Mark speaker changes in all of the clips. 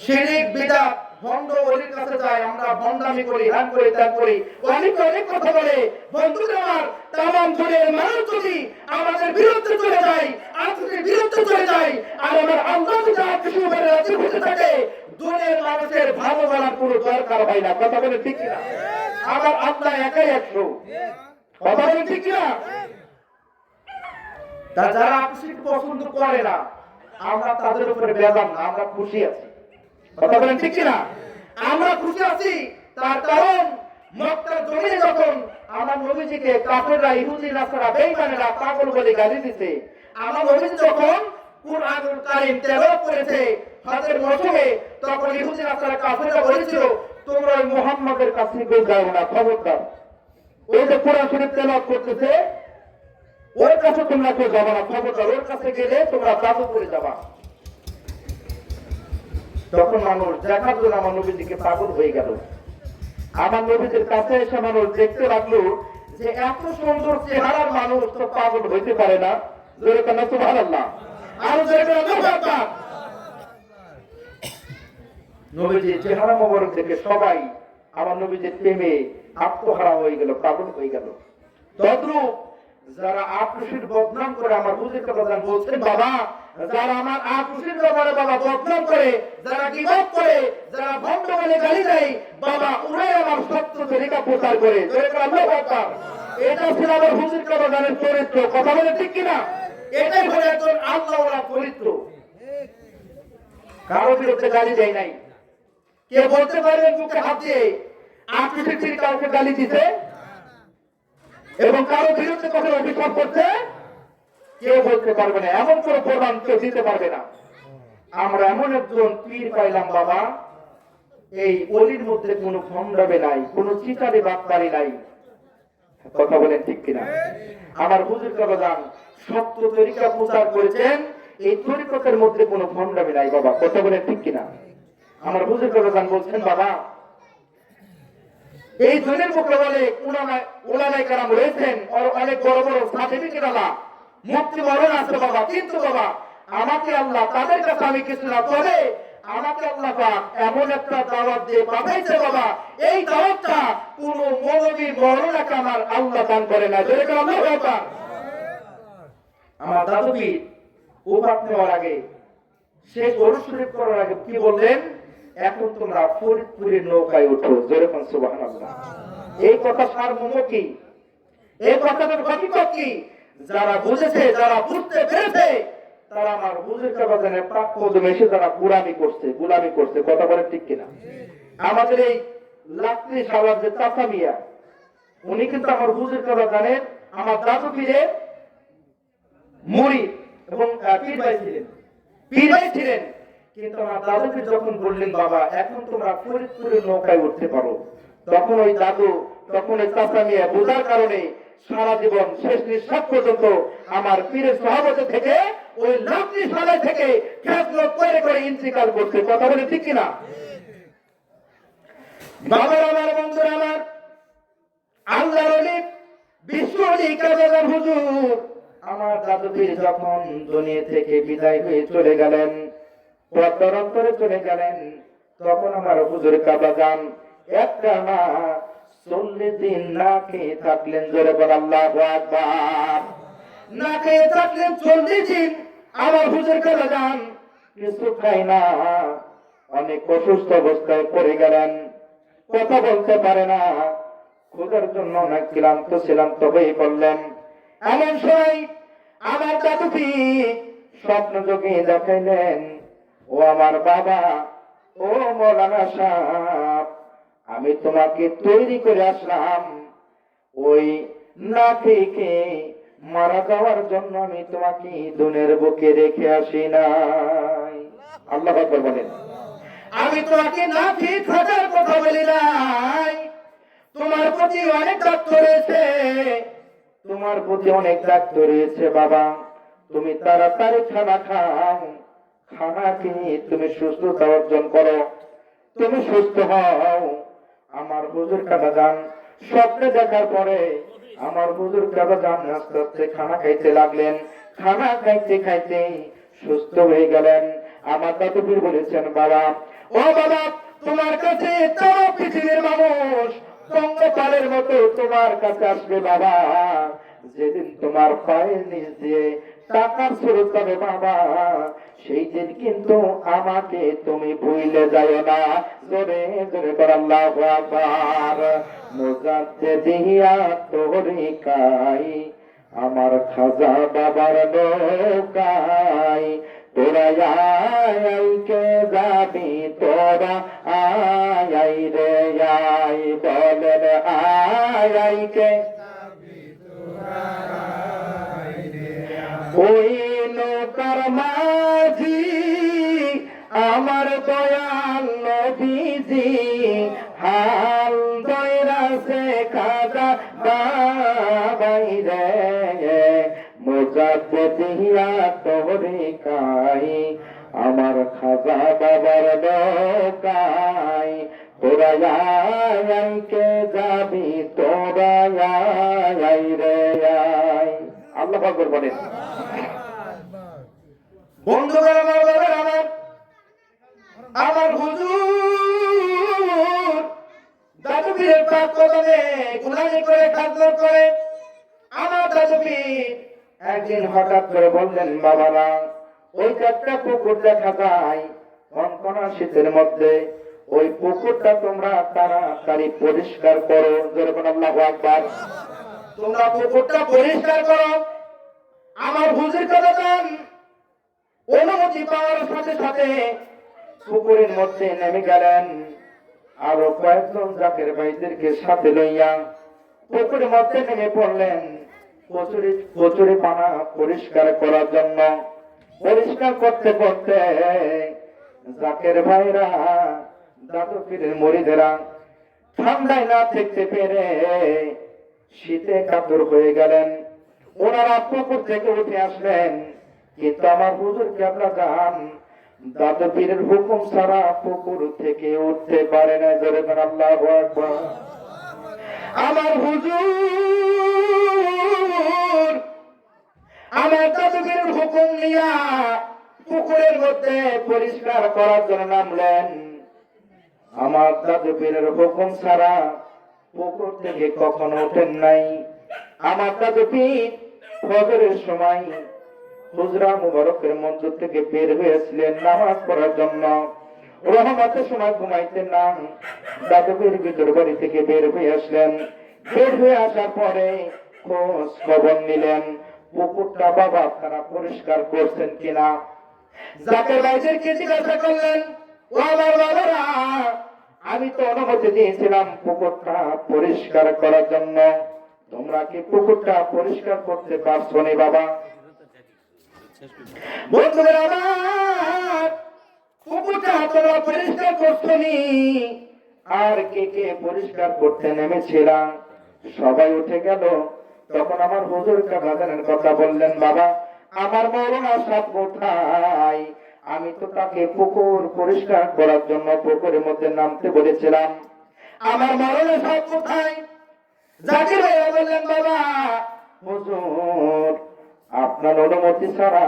Speaker 1: শিরিক বিদআত ভণ্ড ওলির কাছে যায়, আমরা ভণ্ডামি করি, হ্যান করি, ত্যাগ করি, অনেক অনেক কথা বলে। বন্ধুরা আমার, তামাম দুনিয়ার মানুষ যদি আমাদের বিরুদ্ধে চলে যায়, আত্মীয়ের বিরুদ্ধে চলে যায়, আর আমার আল্লাহ যদি কিছু উপরে রাজি হতে থাকে, দুনিয়ার মানুষের ভালো বলার কোনো দরকার হয় না। কথা বলে ঠিক কিনা? আমার আল্লাহ একাই 100। কথা বলে ঠিক কিনা? তা যারা আত্মীয় পছন্দ করে না, আমরা তাদের উপরে বেজার না, আমরা খুশি আছি। কথা বলেন ঠিক কিনা? আমরা খুশি আছি, তার কারণ মক্কার জমিনে যখন আমার নবীজিকে কাফেররা, ইহুদি, নাসারা, বেঈমানেরা পাগল বলে গালি দিতে, আমার নবীজি যখন কুরআনুল কারীম তেলাওয়াত করেছে হজের মৌসুমে, তখন ইহুদি, নাসারা, কাফেররা বলেছিল, তোমরা ওই মুহাম্মাদের কাছে কেউ যাও না, খবরদার। ওই যে কোরআন শরীফ তেলাওয়াত করতেছে, ওর কাছে তোমরা কেউ যাবা না, খবরদার। ওর কাছে গেলে তোমরা জাদু করে যাবা। তখন মানুষ দেখার জন্য আমার নবীজিকে পাগল হয়ে গেল। আমার নবীজির কাছে এসে মানুষ দেখতে লাগলো যে এত সুন্দর চেহারার মানুষ তো পাগল হইতে পারে না। জোরে কেন সুবহানাল্লাহ, আরো জোরে কেন আল্লাহু আকবার। নবীজির চেহারা মোবারক দেখে সবাই আমার নবীজির প্রেমে আত্মহারা হয়ে গেল, পাগল হয়ে গেল। তদ্রূপ যারা আকুশির বদনাম করে, আমার হুজুর প্রধান বলছেন, বাবা যারা আমার আকুশির ব্যাপারে বাবা বদনাম করে, যারা গীবত করে, যারা ভণ্ড বলে গালি দেয়, বাবা ওরাই আমার সত্য তরিকা প্রচার করে। আল্লাহু আকবার। এটা ছিল আমার হুজুর প্রধানের চরিত্র। কথা বলে ঠিক কিনা? এটাই হলো একজন আল্লাহওয়ালা চরিত্র। কারো বিরুদ্ধে গালি দেয় নাই। কে বলতে পারবেন মুখে হাত দিয়ে আকুশির কাউকে গালি দিতে এবং কারো বিরুদ্ধে কখনো অভিযোগ করতে? কেউ বলতে পারবে না, এমন কোন প্রমাণ কেউ দিতে পারবে না। আমরা এমন একজন পীর পাইলাম বাবা, এই অলির মধ্যে কোনো ভণ্ডামি নাই, কোনো চিটারি বাটপারি নাই। কথা বলেন ঠিক কিনা? আমার হুজুর প্রধান সত্য তরিকা প্রচার করেছেন, এই তরিকতের মধ্যে কোনো ভণ্ডামি নাই বাবা। কথা বলেন ঠিক কিনা? আমার হুজুর প্রধান বলছেন, বাবা এই দুনিয়ার মুখে বলে উলামায়ে কেরাম রয়েছেন, অনেক বড় বড় সার্টিফিকেট আলা মুফতি মরণ আছে বাবা, কিন্তু বাবা আমাকে আল্লাহ তাদের কাছে আমি কিছু না, তবে আমাকে আল্লাহ পাক এমন একটা দাওয়াত দিয়ে পাঠাইছে বাবা, এই দাওয়াতটা কোন মৌলবী মরণাকে আমার আল্লাহ দান করে না। যেরকম আল্লাহু আকবার। আমার দাদু পীর ওফাত নেওয়ার আগে, শেষ ওরস শরীফ করার আগে কি বললেন? এখন তোমরা ফরিদপুরের নৌকায় উঠো। যেরকম সুবহানাল্লাহ। এই কথা সারমর্ম কি? এই কথাটার হকিকত কি? যারা বুঝেছে, যারা বুঝতে পেরেছে, তারা আমার হুজুর কাবাজানের পাক কদমে এসে যারা গোলামি করছে। কথা বলে ঠিক কিনা? আমাদের এই লাকড়ি সালার যে চাচা মিয়া, উনি কিন্তু আমার হুজুর কাবাজানের আমার দাদু পীরের মুরিদ এবং পীর ভাই ছিলেন। কিন্তু আমার দাদু পীর যখন বললেন, বাবা এখন তোমরা ফরিদপুরের নৌকায় উঠতে পারো, তখন ওই দাদু, তখন ওই চাচা মিয়া বোঝার কারণে সারা জীবন শেষ নিঃশ্বাস পর্যন্ত আমার পীরের সহবতে থেকে ওই লাকড়ি সালাই থেকে খেজমত করে ইন্তিকাল করছে। কথা বলে ঠিক কিনা? বাবার আমার, বন্ধুরা আমার, আল্লাহর ওলি বিশ্ব ওলি কাবাজান হুজুর আমার দাদু পীর যখন দুনিয়া থেকে বিদায় হয়ে চলে গেলেন, পদ্মার অন্তরে চলে গেলেন, তখন আমার হুজুর কাবাজান একটা না 40 দিন না খেয়ে থাকলেন। জোরে বল আল্লাহু আকবার। না খেয়ে থাকলেন 40 দিন আমার হুজুর কাবাজান, কিছু খায় না, অনেক অসুস্থ অবস্থায় পড়ে গেলেন, কথা বলতে পারে না, খোঁজার জন্য অনেক ক্লান্ত ছিলাম, তবেই বললেন। এমন সময় আমার দাদু পীর স্বপ্ন যোগে দেখাইলেন, ও আমার বাবা, ও মৌলানা সাহেব, আমি তোমাকে তৈরি করে আসলাম, ওই না থেকে মারা যাওয়ার জন্য আমি তোমাকে দুনিয়ার বুকে রেখে আসি নাই। আল্লাহু আকবার বলেন। আমি তোমাকে না খেয়ে থাকার কথা বলি নাই, তোমার প্রতি অনেক দায়িত্ব রয়েছে, তোমার প্রতি অনেক দায়িত্ব রয়েছে বাবা, তুমি তাড়াতাড়ি খানা খাও, খানা খেয়ে তুমি সুস্থতা অর্জন করো, তুমি সুস্থ হও। আমার হুজুর কাবাজান স্বপ্নে দেখার পরে আমার হুজুর কাবাজান আস্তে আস্তে খানা খাইতে লাগলেন, খানা খাইতে খাইতে সুস্থ হয়ে গেলেন। আমার দাদু পীর বলেছেন, বাবা ও বাবা, তোমার কাছে তারা পৃথিবীর মানুষ পঙ্গপালের মতো তোমার কাছে আসবে বাবা। যেদিন তোমার পায়ের নিচ দিয়ে টাকার স্রোত যাবে বাবা, সেই দিন কিন্তু আমাকে তুমি ভুলে যাও না। জোরে জোরে কর আল্লাহু আকবার। মুজাদ্দিদিয়া তরিকায় আমার খাজা বাবার নৌকায় তোরা আইকে যাবি, তোরা আই রে আই, বলেন আইকে ওই নৌকার মাঝি আমার দয়াল নবীজি, হাল দয়রাছে খাজা বাবাই রে। মুজাদ্দিদিয়া তরিকায় আমার খাজা বাবার নৌকায় তোরা আইকে যাবি, তোরা আই রে আই। আল্লাহু আকবার বলেন। বন্ধুগণ আমার, বাবার আমার হুজুর দাদু পীরের পাক কদমে গুনাহি করে খাদমত করে। আমার দাদু পীর একদিন হঠাৎ করে বললেন, বাবারা ওই একটা পুকুর দেখা যায় কনকনা শীতের মধ্যে, ওই পুকুরটা তোমরা তাড়াতাড়ি পরিষ্কার করো। যেরকম আল্লাহু আকবার। তোমরা পুকুরটা পরিষ্কার করো। আমার হুজুর কদম অনুমতি পাওয়ার সাথে সাথে পুকুরের মধ্যে নেমে গেলেন। আরো কয়েকজন জাকের ভাইদেরকে সাথে লইয়া পুকুরের মধ্যে নেমে পড়লেন কচুরি পানা পরিষ্কার করার জন্য। পরিষ্কার করতে করতে জাকের ভাইরা, দাদু পীরের মুরিদেরা ঠান্ডায় না থাকতে পেরে শীতে কাতর হয়ে গেলেন। ওনারা পুকুর থেকে উঠে আসলেন, কিন্তু আমার হুজুর কেবলা যান দাদু পীরের হুকুম ছাড়া পুকুর থেকে উঠতে পারে না। জোরে বলেন আল্লাহু আকবার। আমার হুজুর আমার দাদু পীরের হুকুম নিয়া পুকুরের মধ্যে পরিষ্কার করার জন্য নামলেন। আমার দাদু পীরের হুকুম ছাড়া পুকুর থেকে কখনো ওঠেন নাই। আমার দাদু পীর ফজরের সময় হুজরা মুবারকের মন্দির থেকে বের হয়েছিলেন নামাজ পড়ার জন্য। রহমতের সময় ঘুমাইতেন না। দাদু পীর ভিতর বাড়ি থেকে বের হয়ে আসলেন। বের হয়ে আসার পরে খোঁজ খবর নিলেন পুকুরটা বাবা আপনারা পরিষ্কার করছেন কিনা। জাকের ভাইদেরকে জিজ্ঞাসা করলেন, ও আমার বাবারা, আমি তো অনুমতি দিয়েছিলাম পুকুরটা পরিষ্কার করার জন্য, তোমরা কি পুকুরটা পরিষ্কার করতে পারছো না বাবা? বন্ধুরা আমার, পুকুরটা তোমরা পরিষ্কার করছো নি। আর কে কে পরিষ্কার করতে নেমেছিলাম সবাই উঠে গেল। তখন আমার হুজুর কাবাজানের কথা বললেন, বাবা আমার মাওলানা সাহেব কোথায়? আমি তো তাকে পুকুর পরিষ্কার করার জন্য পুকুরের মধ্যে নামতে বলেছিলাম। আমার মাওলানা সাহেব কোথায়? জাকির ভাই বললেন, বাবা হুজুর আপনার অনুমতি ছাড়া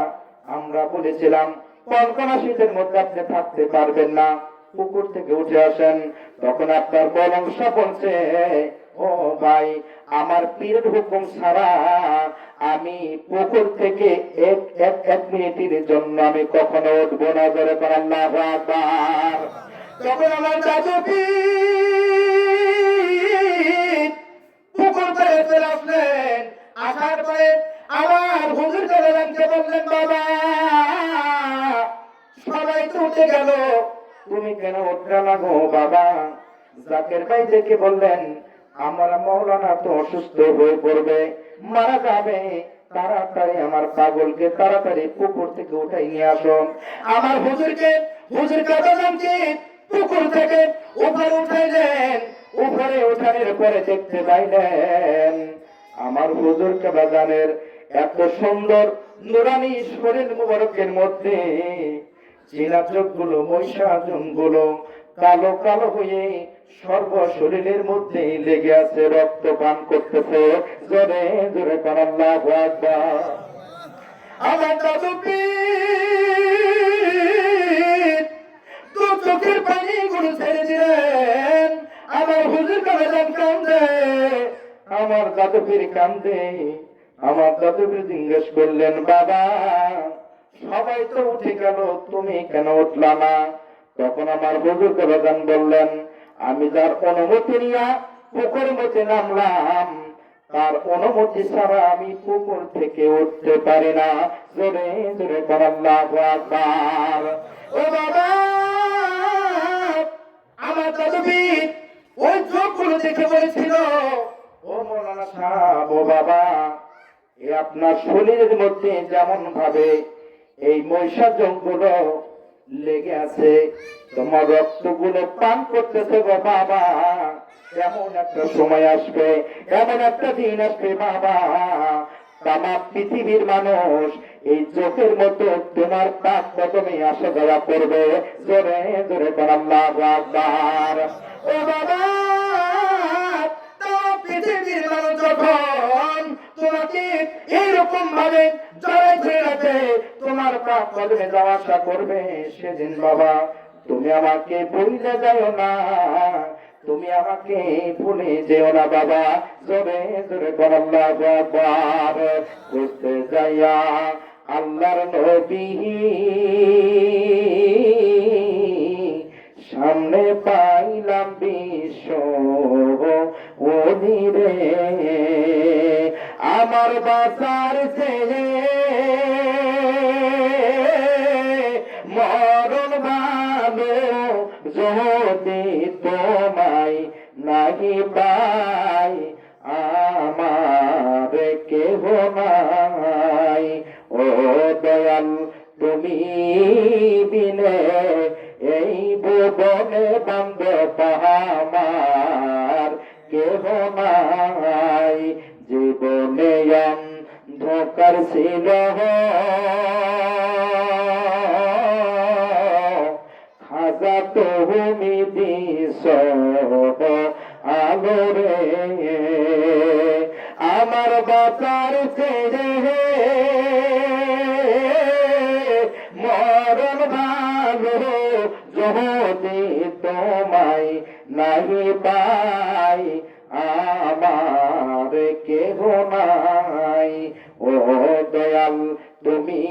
Speaker 1: আমরা বলেছিলাম কনকনা শীতের মধ্যে আপনি থাকতে পারবেন না, পুকুর থেকে উঠে আসেন। তখন আপনার বলংশ বলছে, ও ভাই আমার পীরের হুকুম ছাড়া আমি পুকুর থেকে এক মিনিটের জন্য আমি কখনো উঠবো না। জোরে বলেন আল্লাহু আকবার। তখন আমার দাদু পীর পুকুর করে চলে আসলেন। আসার পরে আমার হুজুর কাবাজানকে বললেন, বাবা সবাই তো উঠে গেল, তুমি কেন উঠলে না গো বাবা? জাকের ভাই দেখে বললেন, আমার মাওলানা তো অসুস্থ হয়ে পড়বে, মারা যাবে, তাড়াতাড়ি আমার পাগলকে তাড়াতাড়ি পুকুর থেকে উঠাই নিয়ে আসো। আমার হুজুর কাবাজানকে পুকুর থেকে উপরে উঠাইলেন। উপরে উঠানোর পরে দেখতে পাইলেন আমার হুজুর কাবাজানের এত সুন্দর নুরানি শরীর মুবারকের মধ্যে চীনা চোখগুলো, মহিষাজনগুলো কালো কালো হয়ে সর্ব শরীরের মধ্যে লেগে আছে, রক্ত পান করতেছে। জোরে জোরে বলেন আল্লাহু আকবার। আমার দাদু পীর চোখের পানি গুলো ছেড়ে দিলেন। আমার হুজুর কাঁদেন কান্দে, আমার দাদু পীর কান্দে। আমার দাদু পীর জিজ্ঞেস করলেন, বাবা সবাই তো উঠে গেল, তুমি কেন উঠলা না? তখন আমার হুজুর কাঁদেন বললেন, আমি যার অনুমতি নিয়া পুকুর মধ্যে নামলাম, তার অনুমতি ছাড়া আমি পুকুর থেকে উঠতে পারি না। জোরে জোরে বলেন আল্লাহু আকবার। ও বাবা, আমার দাদুবীর ওই চোখগুলো দেখে বলেছিল, ও মৌলানা সাহেব, ও বাবা, এ আপনার শরীরের মধ্যে যেমন ভাবে এই মহিষাজং গুলো লেগে আছে, তোমার রক্তগুলো পান করতেছে গো বাবা, এমন একটা সময় আসবে, এমন একটা দিন আসবে বাবা, তামাম পৃথিবীর মানুষ এই চোখের মতো তোমার পাক কদমে আসা যাওয়া করবে। জোরে জোরে বলেন আল্লাহু আকবার। ও বাবা, তামাম পৃথিবীর মানুষ যখন তোমাকে এইরকম ভাবে জড়াই ধরে রাখে, তোমার পাক কদমে যাওয়া আসা করবে, সেদিন বাবা তুমি আমাকে ভুলে যাও না, তুমি আমাকে ভুলে যেও না বাবা। জোরে জোরে বলেন আল্লাহু আকবার। করতে যাইয়া আল্লাহর নবী সামনে পাইলাম বিশ্ব ওদিরে, আমার বাঁচার চেয়ে মরণ ভালো, যদি তোমায় নাহি পাই আমার কেহ নাই। ও দয়াল তুমি বিনে এই ভুবনে বান্ধব আমার কেহ নাই। জীবনে অন্ধকার ছিল, খাজা তুমি দিছ আলো রে, আমার বাঁচার ছেড়ে মরণ ভালো, যদি তোমায় নাহি পাই আমার কেহ নাই। ও দয়াল তুমি